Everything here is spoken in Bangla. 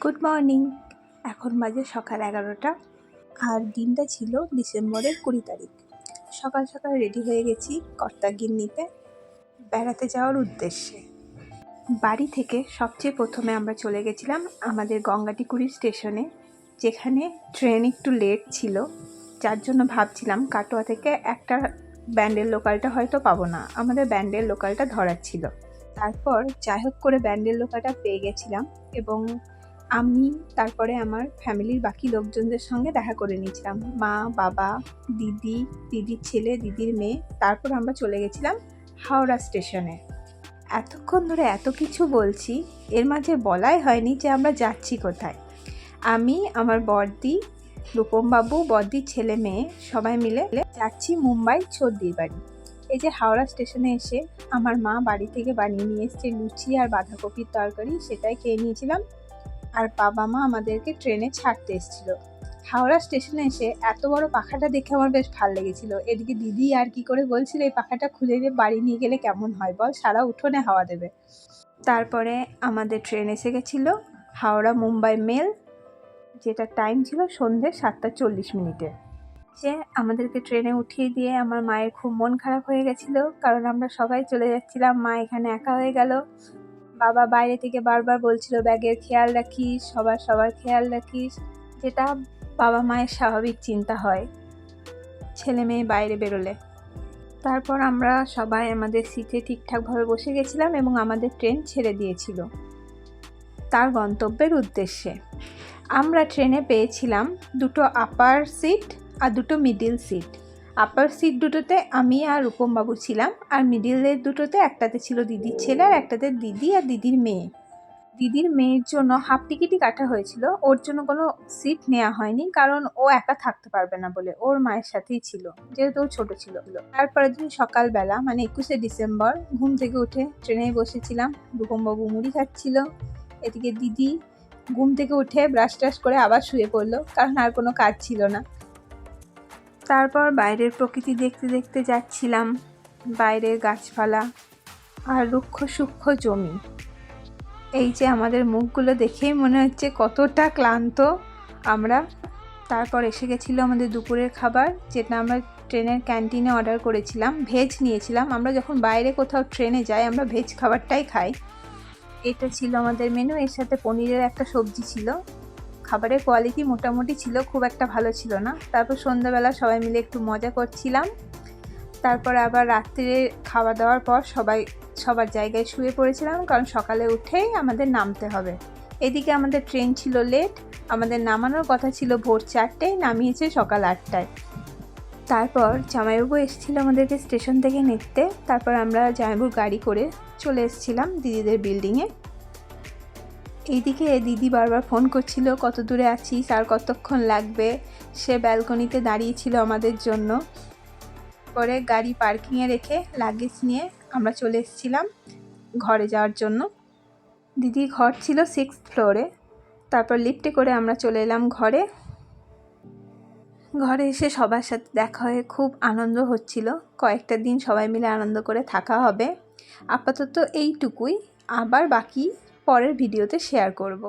Good morning. এখন বাজে সকাল 11টা আর দিনটা ছিল ডিসেম্বরের 20 তারিখ। সকাল সকাল রেডি হয়ে গেছি কর্তাগিন্নিতে বেড়াতে যাওয়ার উদ্দেশ্যে। বাড়ি থেকে সবচেয়ে প্রথমে আমরা চলে গেছিলাম আমাদের গঙ্গাটিকুড়ি স্টেশনে, যেখানে ট্রেন একটু লেট ছিল, যার জন্য ভাবছিলাম কাটোয়া থেকে একটা ব্যান্ডেল লোকালটা হয়তো পাবো না, আমাদের ব্যান্ডেল লোকালটা ধরার ছিল। তারপর যাই হোক করে ব্যান্ডেল লোকালটা পেয়ে গেছিলাম এবং আমি তারপরে আমার ফ্যামিলির বাকি লোকজনদের সঙ্গে দেখা করে নিয়েছিলাম, মা, বাবা, দিদি, দিদির ছেলে, দিদির মেয়ে। তারপর আমরা চলে গেছিলাম হাওড়া স্টেশনে। এতক্ষণ ধরে এত কিছু বলছি, এর মাঝে বলাই হয়নি যে আমরা যাচ্ছি কোথায়। আমি, আমার বড়দি, রূপমবাবু, বড়দির ছেলে মেয়ে সবাই মিলে যাচ্ছি মুম্বাই ছোটদির বাড়ি। এই যে হাওড়া স্টেশনে এসে আমার মা বাড়ি থেকে বানিয়ে নিয়ে এসছে লুচি আর বাঁধাকপির তরকারি, সেটাই খেয়ে নিয়েছিলাম। আর বাবা মা আমাদেরকে ট্রেনে ছাড়তে এসেছিল। হাওড়া স্টেশনে এসে এত বড় পাখাটা দেখে আমার বেশ ভালো লেগেছিল। এদিকে দিদি আর কি করে বলছিল এই পাখাটা খুলে দিয়ে বাড়ি নিয়ে গেলে কেমন হয় বল, সারা উঠোনে হাওয়া দেবে। তারপরে আমাদের ট্রেন এসে গেছিলো হাওড়া মুম্বাই মেল, যেটা টাইম ছিল সন্ধ্যে 7:40। সে আমাদেরকে ট্রেনে উঠিয়ে দিয়ে আমার মায়ের খুব মন খারাপ হয়ে গেছিলো, কারণ আমরা সবাই চলে যাচ্ছিলাম, মা এখানে একা হয়ে গেল। বাবা বাইরে থেকে বারবার বলছিল ব্যাগের খেয়াল রাখিস, সবার খেয়াল রাখিস, যেটা বাবা মায়ের স্বাভাবিক চিন্তা হয় ছেলে মেয়ে বাইরে বেরোলে। তারপর আমরা সবাই আমাদের সিটে ঠিকঠাকভাবে বসে গেছিলাম এবং আমাদের ট্রেন ছেড়ে দিয়েছিল তার গন্তব্যের উদ্দেশ্যে। আমরা ট্রেনে পেয়েছিলাম দুটো আপার সিট আর দুটো মিডিল সিট। আপার সিট দুটোতে আমি আর রূপমবাবু ছিলাম, আর মিডিলের দুটোতে একটাতে ছিল দিদির ছেলে আর একটাতে দিদি আর দিদির মেয়ে। দিদির মেয়ের জন্য হাফ টিকিটই কাটা হয়েছিল, ওর জন্য কোনো সিট নেওয়া হয়নি, কারণ ও একা থাকতে পারবে না বলে, ওর মায়ের সাথেই ছিল, যেহেতু ও ছোটো ছিল। তারপরের দিন সকালবেলা মানে 21শে ডিসেম্বর ঘুম থেকে উঠে ট্রেনে বসেছিলাম, রূপমবাবু মুড়ি খাচ্ছিল, এদিকে দিদি ঘুম থেকে উঠে ব্রাশ ট্রাশ করে আবার শুয়ে পড়লো, কারণ আর কোনো কাজ ছিল না। তারপর বাইরের প্রকৃতি দেখতে দেখতে যাচ্ছিলাম, বাইরের গাছপালা আর রুক্ষ সূক্ষ্ম জমি। এই যে আমাদের মুখগুলো দেখেই মনে হচ্ছে কতটা ক্লান্ত আমরা। তারপর এসে গেছিলো আমাদের দুপুরের খাবার, যেটা আমরা ট্রেনের ক্যান্টিনে অর্ডার করেছিলাম, ভেজ নিয়েছিলাম। আমরা যখন বাইরে কোথাও ট্রেনে যাই আমরা ভেজ খাবারটাই খাই। এটা ছিল আমাদের মেনু, এর সাথে পনিরের একটা সবজি ছিল। খাবারের কোয়ালিটি মোটামুটি ছিল, খুব একটা ভালো ছিল না। তারপর সন্ধ্যাবেলা সবাই মিলে একটু মজা করছিলাম। তারপর আবার রাত্রে খাওয়া দাওয়ার পর সবাই সবার জায়গায় শুয়ে পড়েছিলাম, কারণ সকালে উঠেই আমাদের নামতে হবে। এদিকে আমাদের ট্রেন ছিল লেট, আমাদের নামানোর কথা ছিল ভোর 4টায়, নামিয়েছে সকাল 8টায়। তারপর জামাইবাবু এসেছিলো আমাদেরকে স্টেশন থেকে নিতে। তারপর আমরা জামাইবাবুর গাড়ি করে চলে এসেছিলাম দিদিদের বিল্ডিংয়ে। এইদিকে দিদি বারবার ফোন করছিল কত দূরে আছিস আর কতক্ষণ লাগবে, সে ব্যালকনিতে দাঁড়িয়েছিল আমাদের জন্য। পরে গাড়ি পার্কিংয়ে রেখে লাগেজ নিয়ে আমরা চলে এসেছিলাম ঘরে যাওয়ার জন্য। দিদির ঘর ছিল 6th ফ্লোরে। তারপর লিফটে করে আমরা চলে এলাম ঘরে। ঘরে এসে সবার সাথে দেখা হয়ে খুব আনন্দ হচ্ছিল, কয়েকটা দিন সবাই মিলে আনন্দ করে থাকা হবে। আপাতত এইটুকুই, আবার বাকি পরের ভিডিওতে শেয়ার করব।